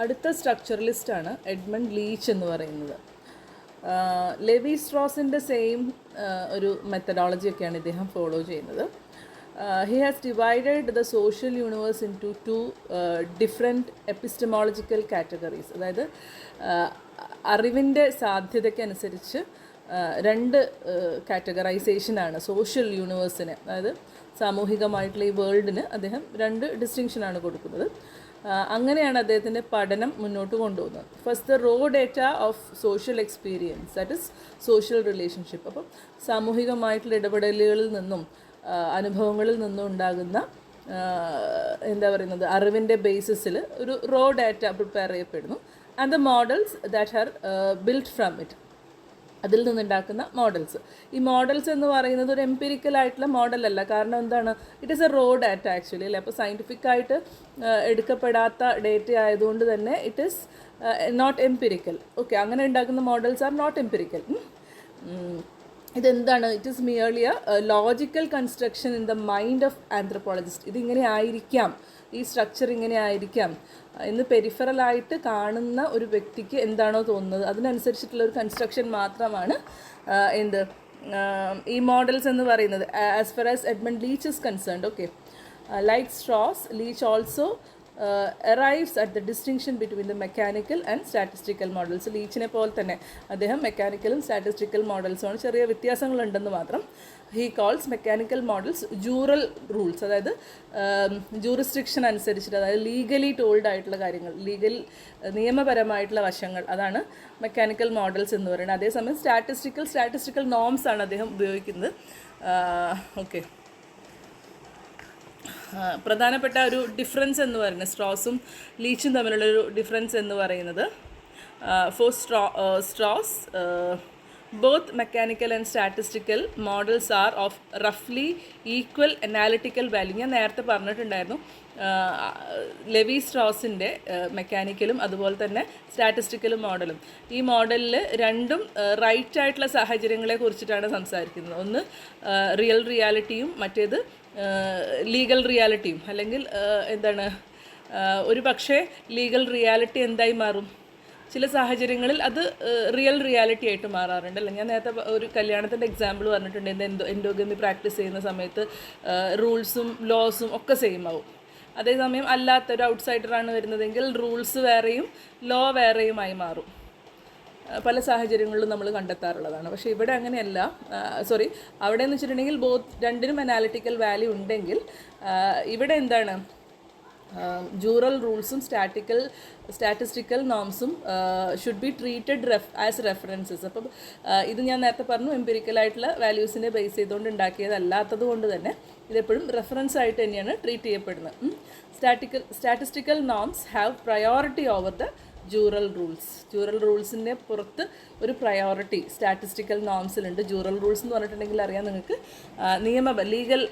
അടുത്ത സ്ട്രക്ചറലിസ്റ്റാണ് Edmund leech എന്ന് പറയുന്നത്. ലെവി സ്ട്രോസിൻ്റെ സെയിം ഒരു മെത്തഡോളജിയൊക്കെയാണ് ഇദ്ദേഹം ഫോളോ ചെയ്യുന്നത്. He has divided the social universe into two different epistemological categories. അതായത് അറിവിൻ്റെ സാധ്യതയ്ക്കനുസരിച്ച് രണ്ട് കാറ്റഗറൈസേഷനാണ് സോഷ്യൽ യൂണിവേഴ്സിന്, അതായത് സാമൂഹികമായിട്ടുള്ള ഈ വേൾഡിന് അദ്ദേഹം രണ്ട് ഡിസ്റ്റിങ്ഷനാണ് കൊടുക്കുന്നത്. അങ്ങനെയാണ് അദ്ദേഹത്തിൻ്റെ പഠനം മുന്നോട്ട് കൊണ്ടുപോകുന്നത്. First the raw data of social experience, that is social relationship. അപ്പം സാമൂഹികമായിട്ടുള്ള ഇടപെടലുകളിൽ നിന്നും അനുഭവങ്ങളിൽ നിന്നും ഉണ്ടാകുന്ന എന്താ പറയുന്നത് അറിവിൻ്റെ ബേസിസിൽ ഒരു റോ ഡാറ്റ പ്രിപ്പയർ ചെയ്യപ്പെടുന്നു. And the models that are built from it, അതിൽ നിന്നുണ്ടാക്കുന്ന മോഡൽസ്. ഈ മോഡൽസ് എന്ന് പറയുന്നത് ഒരു എംപിരിക്കലായിട്ടുള്ള മോഡലല്ല. കാരണം എന്താണ്, it is a raw data actually അല്ലേ. അപ്പോൾ സയൻറ്റിഫിക്കായിട്ട് എടുക്കപ്പെടാത്ത ഡേറ്റ ആയതുകൊണ്ട് തന്നെ it is not empirical. Okay, അങ്ങനെ ഉണ്ടാക്കുന്ന മോഡൽസ് ആർ നോട്ട് എംപിരിക്കൽ. ഇതെന്താണ്, it is merely a logical construction in the mind of anthropologist. ഇതിങ്ങനെ ആയിരിക്കാം, ഈ സ്ട്രക്ചർ ഇങ്ങനെ ആയിരിക്കാം എന്ന് പെരിഫറലായിട്ട് കാണുന്ന ഒരു വ്യക്തിക്ക് എന്താണോ തോന്നുന്നത് അതിനനുസരിച്ചിട്ടുള്ള ഒരു കൺസ്ട്രക്ഷൻ മാത്രമാണ് ഈ മോഡൽസ് എന്ന് പറയുന്നത്. As far as Edmund Leach is concerned, okay, like Strauss, Leach also arrives at the distinction between the mechanical and statistical models. ലീച്ചിനെ പോലെ തന്നെ അദ്ദേഹം മെക്കാനിക്കലും സ്റ്റാറ്റിസ്റ്റിക്കൽ മോഡൽസുമാണ്, ചെറിയ വ്യത്യാസങ്ങളുണ്ടെന്ന് മാത്രം. He calls mechanical models Jurel rules, അതായത് ജൂറിസ്ട്രിക്ഷൻ അനുസരിച്ചിട്ട്, അതായത് ലീഗലി ടോൾഡ് ആയിട്ടുള്ള കാര്യങ്ങൾ, നിയമപരമായിട്ടുള്ള വശങ്ങൾ, അതാണ് മെക്കാനിക്കൽ മോഡൽസ് എന്ന് പറയുന്നത്. അതേസമയം സ്റ്റാറ്റിസ്റ്റിക്കൽ നോംസ് ആണ് അദ്ദേഹം ഉപയോഗിക്കുന്നത്. ഓക്കെ, പ്രധാനപ്പെട്ട ഒരു ഡിഫറൻസ് എന്ന് പറയുന്നത് സ്ട്രോസും ലീച്ചും തമ്മിലുള്ളൊരു ഡിഫറൻസ് എന്ന് പറയുന്നത്, for Strauss both mechanical and statistical models are of റഫ്ലി ഈക്വൽ അനാലിറ്റിക്കൽ വാല്യൂ. ഞാൻ നേരത്തെ പറഞ്ഞിട്ടുണ്ടായിരുന്നു, ലെവി സ്ട്രോസിൻ്റെ മെക്കാനിക്കലും അതുപോലെ തന്നെ സ്റ്റാറ്റിസ്റ്റിക്കലും മോഡലും, ഈ മോഡലിൽ രണ്ടും റൈറ്റ് ആയിട്ടുള്ള സാഹചര്യങ്ങളെ കുറിച്ചിട്ടാണ് സംസാരിക്കുന്നത്. ഒന്ന് റിയൽ റിയാലിറ്റിയും മറ്റേത് ലീഗൽ റിയാലിറ്റിയും. അല്ലെങ്കിൽ ഒരു പക്ഷേ ലീഗൽ റിയാലിറ്റി എന്തായി മാറും, ചില സാഹചര്യങ്ങളിൽ അത് റിയൽ റിയാലിറ്റി ആയിട്ട് മാറാറുണ്ട് അല്ലേ. ഞാൻ നേരത്തെ ഒരു കല്യാണത്തിൻ്റെ എക്സാമ്പിൾ പറഞ്ഞിട്ടുണ്ട്. എൻഡോഗമി പ്രാക്ടീസ് ചെയ്യുന്ന സമയത്ത് റൂൾസും ലോസും ഒക്കെ സെയിം ആവും. അതേസമയം അല്ലാത്തൊരു ഔട്ട്സൈഡറാണ് വരുന്നതെങ്കിൽ റൂൾസ് വേറെയും ലോ വേറെയുമായി മാറും. പല സാഹചര്യങ്ങളിലും നമ്മൾ കണ്ടെത്താറുള്ളതാണ്. പക്ഷേ ഇവിടെ അങ്ങനെയല്ല. അവിടെ എന്ന് വെച്ചിട്ടുണ്ടെങ്കിൽ രണ്ടിനും അനാലിറ്റിക്കൽ വാല്യൂ ഉണ്ടെങ്കിൽ ഇവിടെ എന്താണ്, ജൂറൽ റൂൾസും സ്റ്റാറ്റിസ്റ്റിക്കൽ നോംസും should be treated as references. അപ്പം ഇത് ഞാൻ നേരത്തെ പറഞ്ഞു, എംപിരിക്കലായിട്ടുള്ള വാല്യൂസിനെ ബേസ് ചെയ്തുകൊണ്ട് ഉണ്ടാക്കിയതല്ലാത്തത് കൊണ്ട് തന്നെ ഇതെപ്പോഴും റെഫറൻസ് ആയിട്ട് തന്നെയാണ് ട്രീറ്റ് ചെയ്യപ്പെടുന്നത്. Statistical norms have priority over the jural റൂൾസിൻ്റെ പുറത്ത് ഒരു പ്രയോറിറ്റി സ്റ്റാറ്റിസ്റ്റിക്കൽ നോംസിലുണ്ട്. ജൂറൽ റൂൾസ് എന്ന് പറഞ്ഞിട്ടുണ്ടെങ്കിൽ അറിയാം നിങ്ങൾക്ക്, ലീഗൽ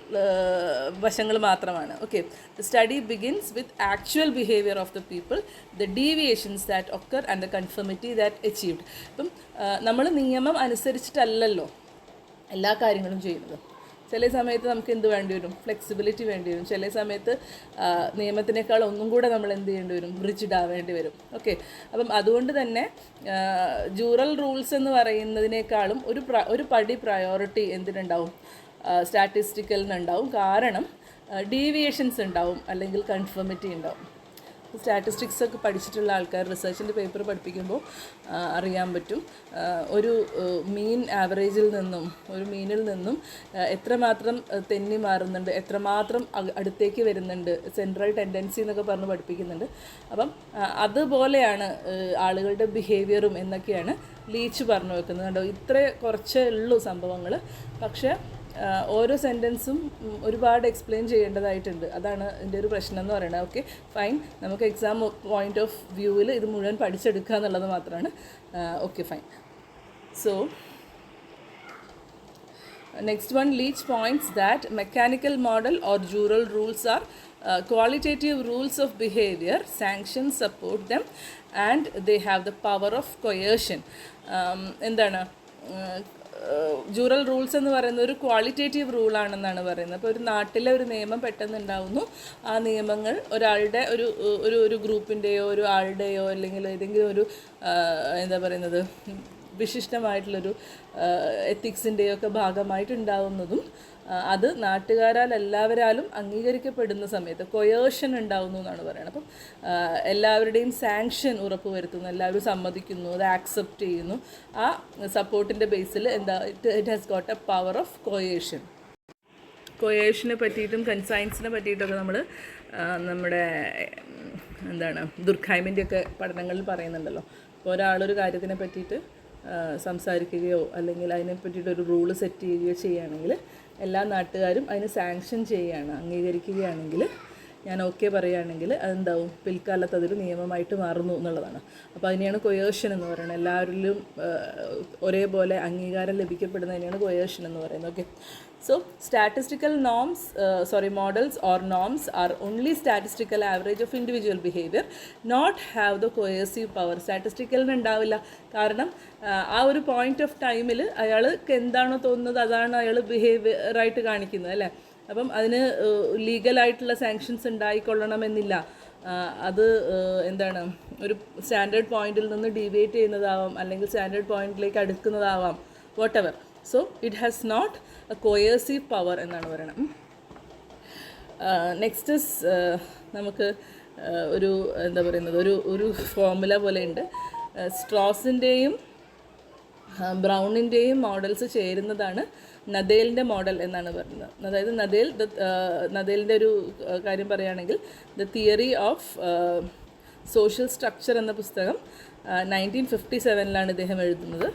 വശങ്ങൾ മാത്രമാണ്. Okay, the study begins with actual behaviour of the people, the deviations that occur and the conformity that achieved. ഇപ്പം നമ്മൾ നിയമം അനുസരിച്ചിട്ടല്ലല്ലോ എല്ലാ കാര്യങ്ങളും ചെയ്യുന്നത്. ചില സമയത്ത് നമുക്ക് എന്ത് വേണ്ടി വരും, ഫ്ലെക്സിബിലിറ്റി വേണ്ടി വരും. ചില സമയത്ത് നിയമത്തിനേക്കാൾ ഒന്നും കൂടെ നമ്മൾ എന്ത് ചെയ്യേണ്ടി വരും, റിജിഡ് ആവേണ്ടി വരും. ഓക്കെ, അപ്പം അതുകൊണ്ട് തന്നെ ജൂറൽ റൂൾസ് എന്ന് പറയുന്നതിനേക്കാളും ഒരു പടി പ്രയോറിറ്റി എന്തിനുണ്ടാവും, സ്റ്റാറ്റിസ്റ്റിക്കലിനുണ്ടാവും. കാരണം ഡീവിയേഷൻസ് ഉണ്ടാവും, അല്ലെങ്കിൽ കൺഫർമിറ്റി ഉണ്ടാവും. സ്റ്റാറ്റിസ്റ്റിക്സ് ഒക്കെ പഠിച്ചിട്ടുള്ള ആൾക്കാർ റിസർച്ചിൻ്റെ പേപ്പർ പഠിപ്പിക്കുമ്പോൾ അറിയാൻ പറ്റും, ഒരു മീനിൽ നിന്നും എത്രമാത്രം തെന്നി മാറുന്നുണ്ട്, എത്രമാത്രം അടുത്തേക്ക് വരുന്നുണ്ട്, സെൻട്രൽ ടെൻഡൻസി എന്നൊക്കെ പറഞ്ഞ് പഠിപ്പിക്കുന്നുണ്ട്. അപ്പം അതുപോലെയാണ് ആളുകളുടെ ബിഹേവിയറും എന്നൊക്കെയാണ് ലീച്ച് പറഞ്ഞു വെക്കുന്നത്. കണ്ടോ, ഇത്ര കുറച്ചേ ഉള്ളൂ സംഭവങ്ങൾ, പക്ഷേ ഓരോ സെൻറ്റൻസും ഒരുപാട് എക്സ്പ്ലെയിൻ ചെയ്യേണ്ടതായിട്ടുണ്ട്. അതാണ് ഇതിൻ്റെ ഒരു പ്രശ്നം എന്ന് പറയുന്നത്. ഓക്കെ ഫൈൻ, നമുക്ക് എക്സാം പോയിൻ്റ് ഓഫ് വ്യൂവിൽ ഇത് മുഴുവൻ പഠിച്ചെടുക്കുക എന്നുള്ളത് മാത്രമാണ്. Okay fine. So next one, Leach points that mechanical model or jural rules are qualitative rules of behavior, sanctions support them and they have the power of coercion. എന്താണ് Jurel rules എന്ന് പറയുന്നത് ഒരു ക്വാളിറ്റേറ്റീവ് റൂളാണെന്നാണ് പറയുന്നത്. അപ്പോൾ ഒരു നാട്ടിലെ ഒരു നിയമം പെട്ടെന്ന് ഉണ്ടാവുന്നു, ആ നിയമങ്ങൾ ഒരാളുടെ ഒരു ഗ്രൂപ്പിൻ്റെയോ ഒരു ആളുടെയോ അല്ലെങ്കിൽ ഏതെങ്കിലും ഒരു എന്താ പറയുന്നത് വിശിഷ്ടമായിട്ടുള്ളൊരു എത്തിക്സിൻ്റെയോ ഒക്കെ ഭാഗമായിട്ടുണ്ടാവുന്നതും അത് നാട്ടുകാരാൽ എല്ലാവരാലും അംഗീകരിക്കപ്പെടുന്ന സമയത്ത് കൊയേർഷൻ ഉണ്ടാവുന്നു എന്നാണ് പറയുന്നത്. അപ്പം എല്ലാവരുടെയും സാങ്ഷൻ ഉറപ്പുവരുത്തുന്നു, എല്ലാവരും സമ്മതിക്കുന്നു, അത് ആക്സെപ്റ്റ് ചെയ്യുന്നു. ആ സപ്പോർട്ടിൻ്റെ ബേസിൽ it has got a power of coercion. കൊയേർഷനെ പറ്റിയിട്ടും കൺസൈൻസിനെ പറ്റിയിട്ടൊക്കെ നമ്മൾ നമ്മുടെ ദുർഖൈമിൻ്റെയൊക്കെ പഠനങ്ങളിൽ പറയുന്നുണ്ടല്ലോ. അപ്പോൾ ഒരാളൊരു കാര്യത്തിനെ പറ്റിയിട്ട് സംസാരിക്കുകയോ അല്ലെങ്കിൽ അതിനെ പറ്റിയിട്ടൊരു റൂള് സെറ്റ് ചെയ്യുകയോ ചെയ്യുകയാണെങ്കിൽ എല്ലാ നാട്ടുകാരും അതിന് സാങ്ഷൻ ചെയ്യുകയാണ്, അംഗീകരിക്കുകയാണെങ്കിൽ, ഞാൻ ഓക്കെ പറയുകയാണെങ്കിൽ അതെന്താവും, പിൽക്കാലത്ത് അതൊരു നിയമമായിട്ട് മാറുന്നു എന്നുള്ളതാണ്. അപ്പോൾ അതിനെയാണ് കൊയേർഷൻ എന്ന് പറയുന്നത്. എല്ലാവരിലും ഒരേപോലെ അംഗീകാരം ലഭിക്കപ്പെടുന്നതിനെയാണ് കൊയേർഷൻ എന്ന് പറയുന്നത്. Okay, so statistical models or norms are only statistical average of individual behavior, not have the coercive power. സ്റ്റാറ്റിസ്റ്റിക്കലിന് ഉണ്ടാവില്ല, കാരണം ആ ഒരു പോയിന്റ് ഓഫ് ടൈമിൽ അയാൾക്ക് എന്താണോ തോന്നുന്നത് അതാണ് അയാൾ ബിഹേവിയറായിട്ട് കാണിക്കുന്നത് അല്ലേ. അപ്പം അതിന് ലീഗലായിട്ടുള്ള സാങ്ഷൻസ് ഉണ്ടായിക്കൊള്ളണമെന്നില്ല. അത് ഒരു സ്റ്റാൻഡേർഡ് പോയിന്റിൽ നിന്ന് ഡീവിയേറ്റ് ചെയ്യുന്നതാവാം, അല്ലെങ്കിൽ സ്റ്റാൻഡേർഡ് പോയിന്റിലേക്ക് അടുക്കുന്നതാവാം, whatever. So it has not a coercive power എന്നാണ് പറയുന്നത്. നെക്സ്റ്റ് നമുക്ക് ഒരു ഒരു ഫോർമുല പോലെ ഉണ്ട്. സ്ട്രോസിൻ്റെയും ബ്രൗണിൻ്റെയും മോഡൽസ് ചേരുന്നതാണ് നദേലിൻ്റെ മോഡൽ എന്നാണ് പറയുന്നത്. അതായത് നദേലിൻ്റെ ഒരു കാര്യം പറയുകയാണെങ്കിൽ the theory of social structure എന്ന പുസ്തകം 1957 ഇദ്ദേഹം എഴുതുന്നത്.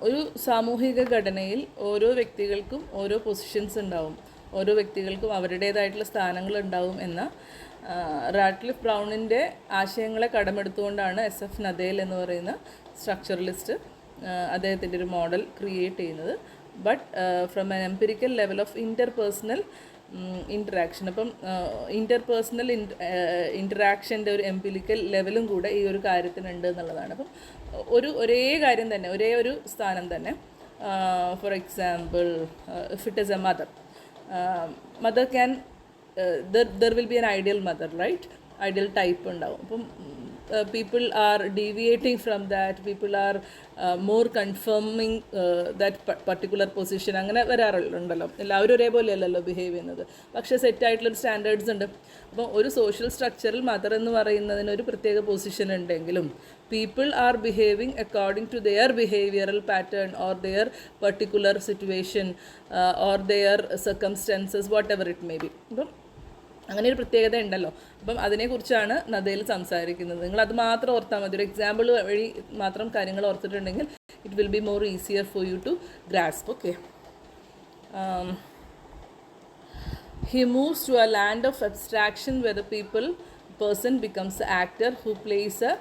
ഒരു സാമൂഹിക ഘടനയിൽ ഓരോ വ്യക്തികൾക്കും ഓരോ പൊസിഷൻസ് ഉണ്ടാവും, ഓരോ വ്യക്തികൾക്കും അവരുടേതായിട്ടുള്ള സ്ഥാനങ്ങൾ ഉണ്ടാവും എന്ന റാഡ്ക്ലിഫ് ബ്രൗണിൻ്റെ ആശയങ്ങളെ കടമെടുത്തുകൊണ്ടാണ് SF നദേൽ എന്ന് പറയുന്ന സ്ട്രക്ചറലിസ്റ്റ് അദ്ദേഹത്തിൻ്റെ ഒരു മോഡൽ ക്രിയേറ്റ് ചെയ്യുന്നത്. But from N empirical level of interpersonal interaction. അപ്പം ഇൻ്റർപേഴ്സണൽ ഇൻറ്ററാക്ഷൻ്റെ ഒരു എംപിരിക്കൽ ലെവലും കൂടെ ഈ ഒരു കാര്യത്തിനുണ്ട് എന്നുള്ളതാണ്. അപ്പം ഒരേ കാര്യം തന്നെ, ഒരേ ഒരു സ്ഥാനം തന്നെ. For example, if it is a mother can there will be an ideal mother, right? Ideal type ഉണ്ടാവും. അപ്പം people are deviating from that, people are more confirming that particular position. അങ്ങനെ വരാറുണ്ടല്ലോ. എല്ലാവരും ഒരേപോലെ അല്ലല്ലോ ബിഹേവ് ചെയ്യുന്നത്, പക്ഷേ സെറ്റായിട്ടുള്ളൊരു സ്റ്റാൻഡേർഡ്സ് ഉണ്ട്. അപ്പം ഒരു സോഷ്യൽ സ്ട്രക്ചറിൽ മദർ എന്ന് പറയുന്നതിന് ഒരു പ്രത്യേക പൊസിഷൻ ഉണ്ടെങ്കിലും people are behaving according to their behavioral pattern or their particular situation or their circumstances, whatever it may be. അപ്പം അങ്ങനെ ഒരു പ്രത്യേകത ഉണ്ടല്ലോ. അപ്പം അതിനെക്കുറിച്ചാണ് നദേൽ സംസാരിക്കുന്നത്. നിങ്ങളത് മാത്രം ഓർത്താൽ മതി. ഒരു എക്സാമ്പിൾ വഴി മാത്രം കാര്യങ്ങൾ ഓർത്തിട്ടുണ്ടെങ്കിൽ it will be more easier for you to grasp. Okay, he moves to a land of abstraction where the person becomes the actor who plays a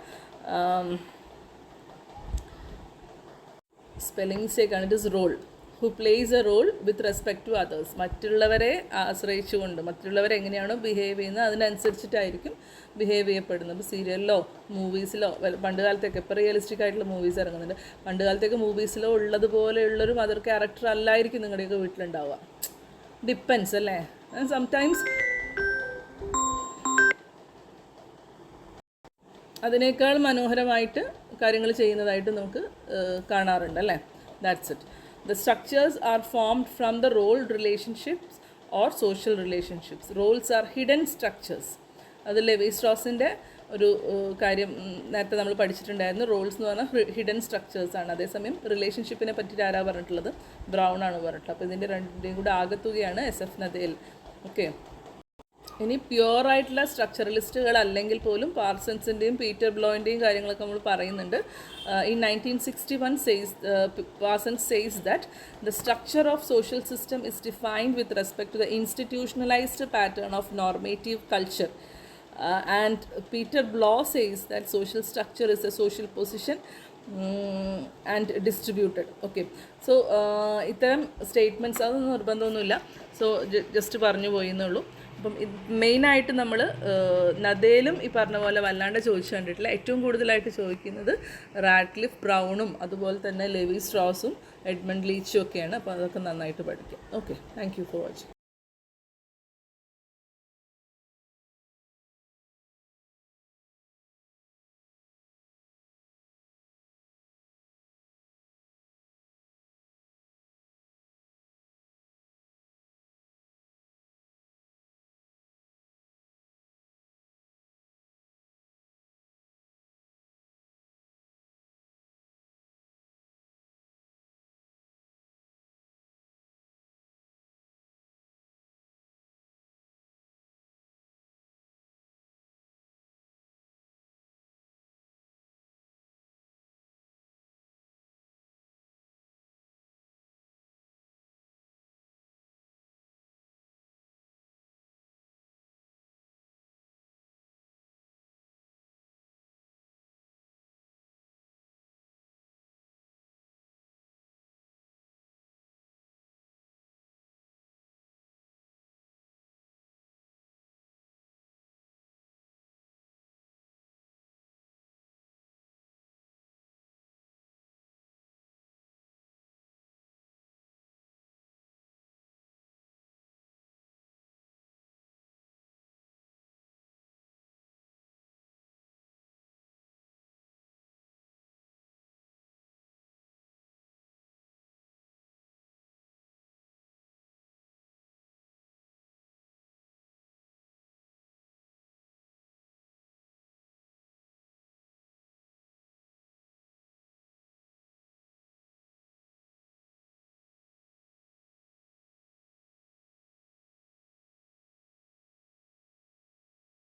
spelling mistake and it is role, who plays a role with respect to others. മറ്റുള്ളവരെ ആശ്രയിച്ചുകൊണ്ട്, മറ്റുള്ളവരെ എങ്ങനെയാണോ behave ചെയ്യുന്നത് അതിനനുസരിച്ചിട്ടായിരിക്കും behave ചെയ്യപ്പെടുന്നത്. ഇപ്പോൾ സീരിയലിലോ മൂവീസിലോ, പണ്ട് കാലത്തൊക്കെ ഇപ്പോൾ റിയലിസ്റ്റിക് ആയിട്ടുള്ള മൂവീസ് ഇറങ്ങുന്നുണ്ട്. പണ്ട് കാലത്തൊക്കെ മൂവീസിലോ ഉള്ളതുപോലെയുള്ളൊരു മദർ ക്യാരക്ടർ അല്ലായിരിക്കും നിങ്ങളുടെയൊക്കെ വീട്ടിലുണ്ടാവുക. ഡിപ്പെൻസ് അല്ലേ. സംടൈംസ് അതിനേക്കാൾ മനോഹരമായിട്ട് കാര്യങ്ങൾ ചെയ്യുന്നതായിട്ട് നമുക്ക് കാണാറുണ്ട് അല്ലേ. That's it. The structures are formed from the role relationships or social relationships. Roles are hidden structures. അത് ലെവി സ്ട്രോസിൻ്റെ ഒരു കാര്യം നേരത്തെ നമ്മൾ പഠിച്ചിട്ടുണ്ടായിരുന്നു. റോൾസ് എന്ന് പറഞ്ഞാൽ ഹിഡൻ സ്ട്രക്ചേഴ്സാണ്. അതേസമയം റിലേഷൻഷിപ്പിനെ പറ്റിയിട്ട് ആരാ പറഞ്ഞിട്ടുള്ളത്? ബ്രൗൺ ആണ് പറഞ്ഞിട്ടുള്ളത്. അപ്പോൾ ഇതിൻ്റെ രണ്ടിൻ്റെയും കൂടെ ആകത്തുകയാണ് SF നദേൽ. ഓക്കെ, ഇനി പ്യുവറായിട്ടുള്ള സ്ട്രക്ചറലിസ്റ്റുകൾ അല്ലെങ്കിൽ പോലും പാർസൺസിൻ്റെയും പീറ്റർ ബ്ലോയിൻ്റെയും കാര്യങ്ങളൊക്കെ നമ്മൾ പറയുന്നുണ്ട്. In 1961 Parsons says that the structure of social system is defined with respect to the institutionalized pattern of normative culture. And Peter Blow says that social structure is a social position and distributed. Okay, so ഇത്തരം statements അതൊന്നും നിർബന്ധമൊന്നുമില്ല. So just പറഞ്ഞു പോയെന്നുള്ളൂ. അപ്പം മെയിനായിട്ട് നമ്മൾ നദേലും ഈ പറഞ്ഞ പോലെ വല്ലാണ്ട് ചോദിച്ചു കണ്ടിട്ടില്ല. ഏറ്റവും കൂടുതലായിട്ട് ചോദിക്കുന്നത് റാഡ്ക്ലിഫ് ബ്രൗണും അതുപോലെ തന്നെ ലെവി സ്ട്രോസും എഡ്മണ്ട് ലീച്ചും ഒക്കെയാണ്. അപ്പോൾ അതൊക്കെ നന്നായിട്ട് പഠിക്കാം. Okay, thank you for watching.